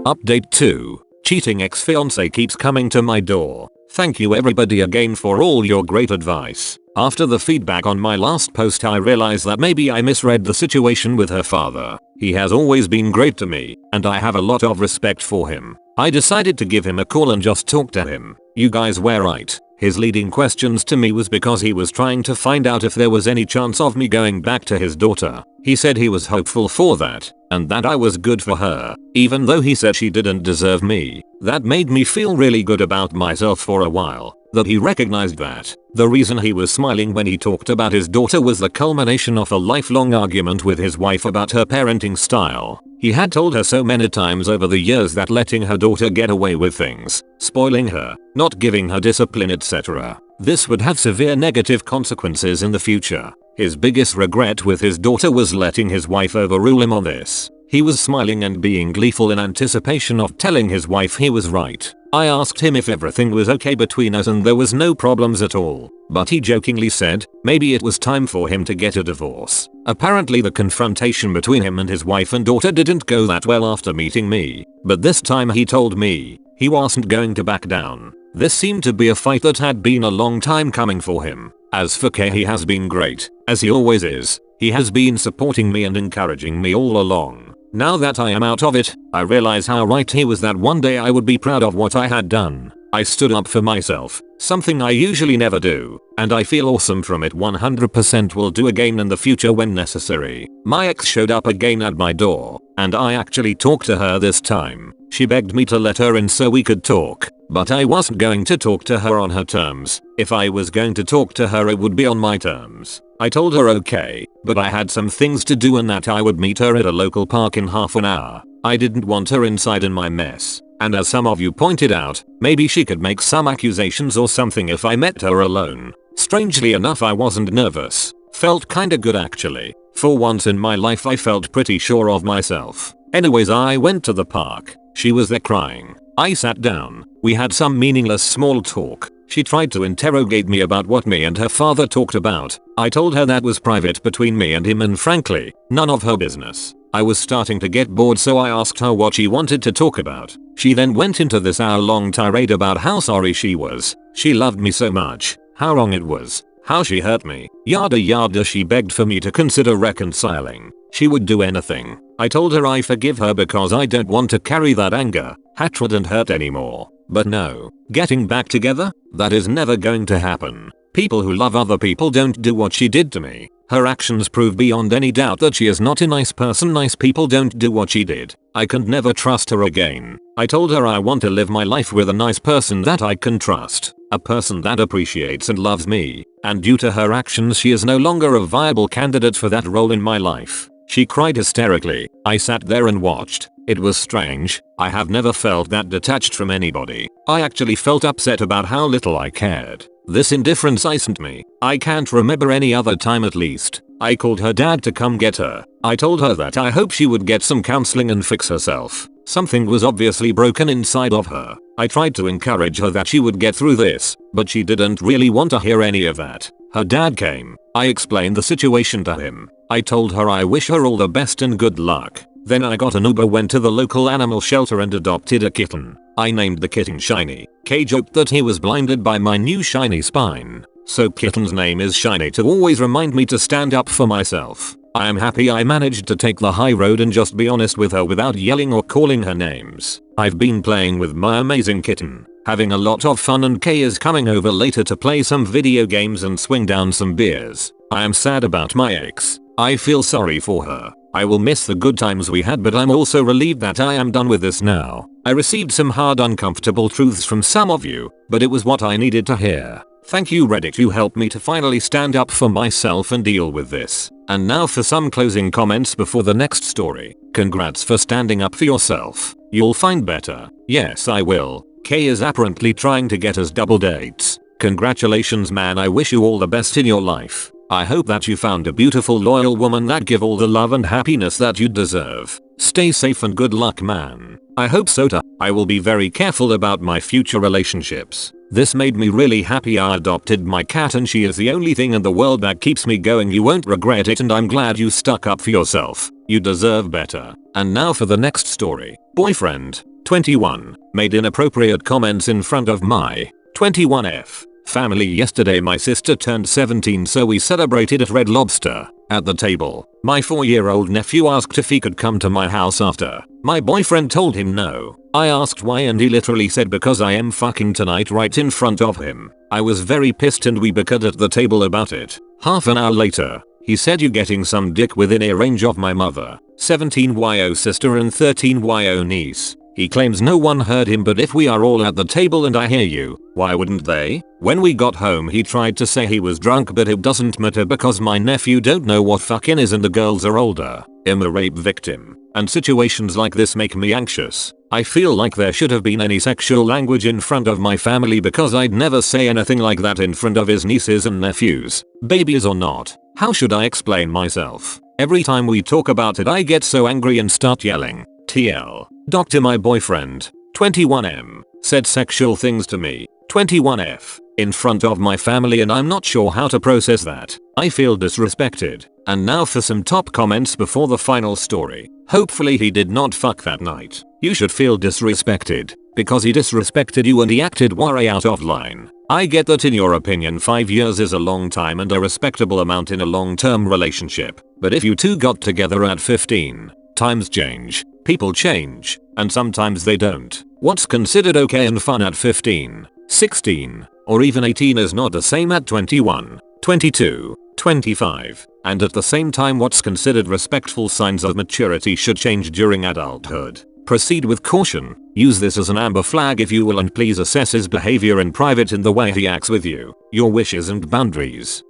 Update 2. Cheating ex-fiance keeps coming to my door. Thank you everybody again for all your great advice. After the feedback on my last post I realized that maybe I misread the situation with her father. He has always been great to me, and I have a lot of respect for him. I decided to give him a call and just talk to him. You guys were right. His leading questions to me was because he was trying to find out if there was any chance of me going back to his daughter. He said he was hopeful for that, and that I was good for her, even though he said she didn't deserve me. That made me feel really good about myself for a while, that he recognized that. The reason he was smiling when he talked about his daughter was the culmination of a lifelong argument with his wife about her parenting style. He had told her so many times over the years that letting her daughter get away with things, spoiling her, not giving her discipline etc., this would have severe negative consequences in the future. His biggest regret with his daughter was letting his wife overrule him on this. He was smiling and being gleeful in anticipation of telling his wife he was right. I asked him if everything was okay between us and there was no problems at all, but he jokingly said maybe it was time for him to get a divorce. Apparently the confrontation between him and his wife and daughter didn't go that well after meeting me, but this time he told me he wasn't going to back down. This seemed to be a fight that had been a long time coming for him. As for Kay, he has been great, as he always is. He has been supporting me and encouraging me all along. Now that I am out of it, I realize how right he was that one day I would be proud of what I had done. I stood up for myself, something I usually never do, and I feel awesome from it. 100% will do again in the future when necessary. My ex showed up again at my door, and I actually talked to her this time. She begged me to let her in so we could talk, but I wasn't going to talk to her on her terms. If I was going to talk to her it would be on my terms. I told her okay, but I had some things to do and that I would meet her at a local park in half an hour. I didn't want her inside in my mess. And as some of you pointed out, maybe she could make some accusations or something if I met her alone. Strangely enough I wasn't nervous. Felt kinda good actually. For once in my life I felt pretty sure of myself. Anyways, I went to the park. She was there crying. I sat down. We had some meaningless small talk. She tried to interrogate me about what me and her father talked about. I told her that was private between me and him and frankly, none of her business. I was starting to get bored so I asked her what she wanted to talk about. She then went into this hour-long tirade about how sorry she was. She loved me so much. How wrong it was. How she hurt me. Yada yada. She begged for me to consider reconciling. She would do anything. I told her I forgive her because I don't want to carry that anger, hatred and hurt anymore. But no, getting back together? That is never going to happen. People who love other people don't do what she did to me. Her actions prove beyond any doubt that she is not a nice person. Nice people don't do what she did. I can never trust her again. I told her I want to live my life with a nice person that I can trust. A person that appreciates and loves me. And due to her actions she is no longer a viable candidate for that role in my life. She cried hysterically. I sat there and watched. It was strange. I have never felt that detached from anybody. I actually felt upset about how little I cared. This indifference iced me. I can't remember any other time at least. I called her dad to come get her. I told her that I hope she would get some counseling and fix herself. Something was obviously broken inside of her. I tried to encourage her that she would get through this, but she didn't really want to hear any of that. Her dad came. I explained the situation to him. I told her I wish her all the best and good luck. Then I got an Uber, went to the local animal shelter and adopted a kitten. I named the kitten Shiny. Kay joked that he was blinded by my new shiny spine. So kitten's name is Shiny to always remind me to stand up for myself. I am happy I managed to take the high road and just be honest with her without yelling or calling her names. I've been playing with my amazing kitten, having a lot of fun, and Kay is coming over later to play some video games and swing down some beers. I am sad about my ex. I feel sorry for her. I will miss the good times we had, but I'm also relieved that I am done with this now. I received some hard, uncomfortable truths from some of you, but it was what I needed to hear. Thank you Reddit, you helped me to finally stand up for myself and deal with this. And now for some closing comments before the next story. Congrats for standing up for yourself. You'll find better. Yes, I will. Kay is apparently trying to get us double dates. Congratulations man, I wish you all the best in your life. I hope that you found a beautiful loyal woman that give all the love and happiness that you deserve. Stay safe and good luck man. I hope so too. I will be very careful about my future relationships. This made me really happy. I adopted my cat and she is the only thing in the world that keeps me going. You won't regret it and I'm glad you stuck up for yourself. You deserve better. And now for the next story. Boyfriend, 21, made inappropriate comments in front of my 21F family. Yesterday my sister turned 17, so we celebrated at Red Lobster. At the table, my 4-year-old nephew asked if he could come to my house after. My boyfriend told him no. I asked why and he literally said because I am fucking tonight right in front of him. I was very pissed and we bickered at the table about it. Half an hour later, he said you getting some dick within ear range of my mother, 17yo sister and 13yo niece. He claims no one heard him, but if we are all at the table and I hear you, why wouldn't they? When we got home he tried to say he was drunk, but it doesn't matter because my nephew don't know what fucking is and the girls are older. I'm a rape victim, and situations like this make me anxious. I feel like there should have been any sexual language in front of my family because I'd never say anything like that in front of his nieces and nephews, babies or not. How should I explain myself? Every time we talk about it I get so angry and start yelling. TL. Doctor, my boyfriend, 21M, said sexual things to me, 21F, in front of my family and I'm not sure how to process that. I feel disrespected. And now for some top comments before the final story. Hopefully he did not fuck that night. You should feel disrespected, because he disrespected you and he acted way out of line. I get that in your opinion 5 years is a long time and a respectable amount in a long-term relationship, but if you two got together at 15, times change, people change, and sometimes they don't. What's considered okay and fun at 15, 16, or even 18 is not the same at 21, 22, 25, and at the same time what's considered respectful signs of maturity should change during adulthood. Proceed with caution. Use this as an amber flag if you will, and please assess his behavior in private in the way he acts with you, your wishes and boundaries.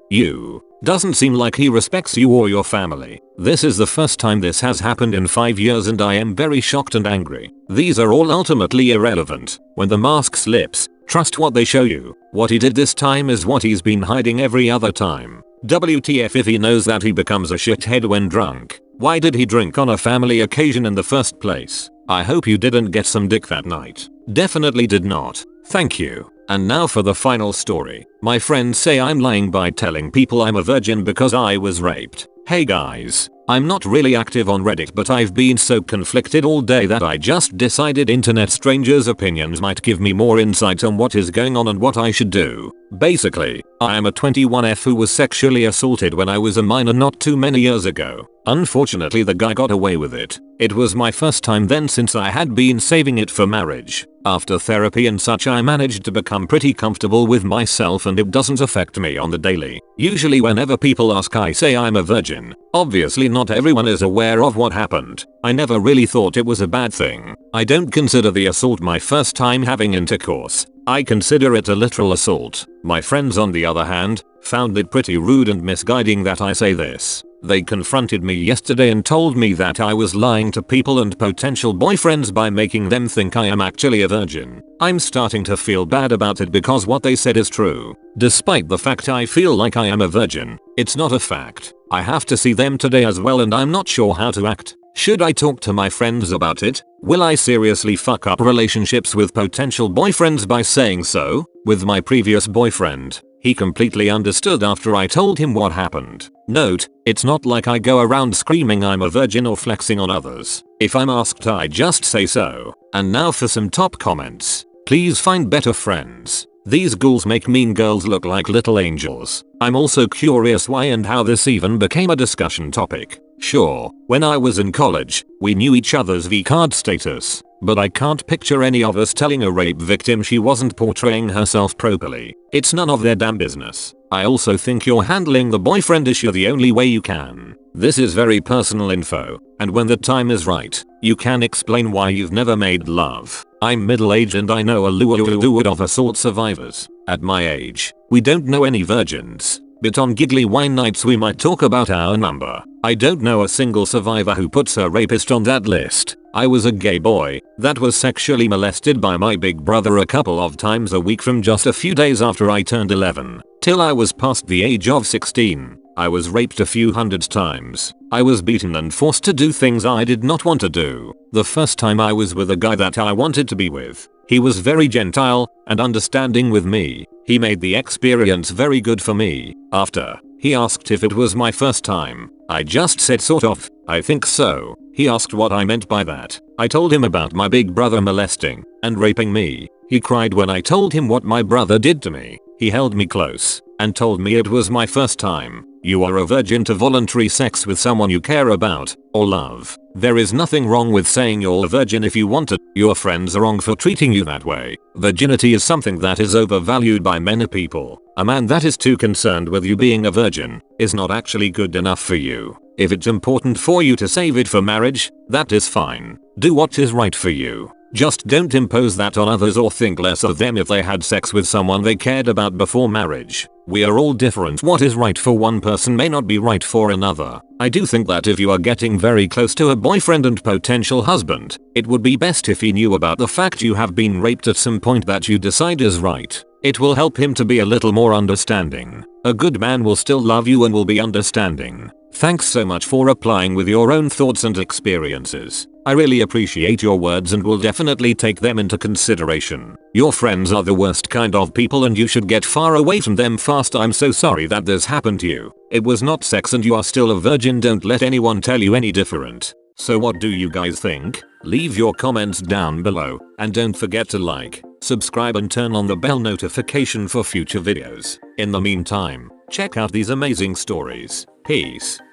Doesn't seem like he respects you or your family. This is the first time this has happened in 5 years and I am very shocked and angry. These are all ultimately irrelevant. When the mask slips, trust what they show you. What he did this time is what he's been hiding every other time. WTF if he knows that he becomes a shithead when drunk. Why did he drink on a family occasion in the first place? I hope you didn't get some dick that night. Definitely did not. Thank you. And now for the final story. My friends say I'm lying by telling people I'm a virgin because I was raped. Hey guys, I'm not really active on Reddit, but I've been so conflicted all day that I just decided internet strangers' opinions might give me more insight on what is going on and what I should do. Basically, I am a 21F who was sexually assaulted when I was a minor not too many years ago. Unfortunately the guy got away with it. It was my first time then since I had been saving it for marriage. After therapy and such I managed to become pretty comfortable with myself and it doesn't affect me on the daily. Usually whenever people ask I say I'm a virgin. Obviously not everyone is aware of what happened. I never really thought it was a bad thing. I don't consider the assault my first time having intercourse. I consider it a literal assault. My friends on the other hand, found it pretty rude and misguiding that I say this. They confronted me yesterday and told me that I was lying to people and potential boyfriends by making them think I am actually a virgin. I'm starting to feel bad about it because what they said is true. Despite the fact I feel like I am a virgin, it's not a fact. I have to see them today as well and I'm not sure how to act. Should I talk to my friends about it? Will I seriously fuck up relationships with potential boyfriends by saying so? With my previous boyfriend, he completely understood after I told him what happened. Note, it's not like I go around screaming I'm a virgin or flexing on others. If I'm asked I just say so. And now for some top comments. Please find better friends. These ghouls make mean girls look like little angels. I'm also curious why and how this even became a discussion topic. Sure, when I was in college, we knew each other's V-card status, but I can't picture any of us telling a rape victim she wasn't portraying herself properly. It's none of their damn business. I also think you're handling the boyfriend issue the only way you can. This is very personal info, and when the time is right, you can explain why you've never made love. I'm middle-aged and I know a lot of assault survivors. At my age, we don't know any virgins. But on giggly wine nights we might talk about our number. I don't know a single survivor who puts a rapist on that list. I was a gay boy that was sexually molested by my big brother a couple of times a week from just a few days after I turned 11 till I was past the age of 16. I was raped a few hundred times. I was beaten and forced to do things I did not want to do. The first time I was with a guy that I wanted to be with. He was very gentle and understanding with me. He made the experience very good for me. After he asked if it was my first time, I just said sort of, I think so. He asked what I meant by that. I told him about my big brother molesting and raping me. He cried when I told him what my brother did to me. He held me close and told me it was my first time. You are a virgin to voluntary sex with someone you care about or love. There is nothing wrong with saying you're a virgin if you want it. Your friends are wrong for treating you that way. Virginity is something that is overvalued by many people. A man that is too concerned with you being a virgin is not actually good enough for you. If it's important for you to save it for marriage, that is fine. Do what is right for you. Just don't impose that on others or think less of them if they had sex with someone they cared about before marriage. We are all different. What is right for one person may not be right for another. I do think that if you are getting very close to a boyfriend and potential husband, it would be best if he knew about the fact you have been raped at some point that you decide is right. It will help him to be a little more understanding. A good man will still love you and will be understanding. Thanks so much for replying with your own thoughts and experiences. I really appreciate your words and will definitely take them into consideration. Your friends are the worst kind of people and you should get far away from them fast. I'm so sorry that this happened to you. It was not sex and you are still a virgin. Don't let anyone tell you any different. So what do you guys think? Leave your comments down below and don't forget to like, subscribe and turn on the bell notification for future videos. In the meantime, check out these amazing stories. Peace.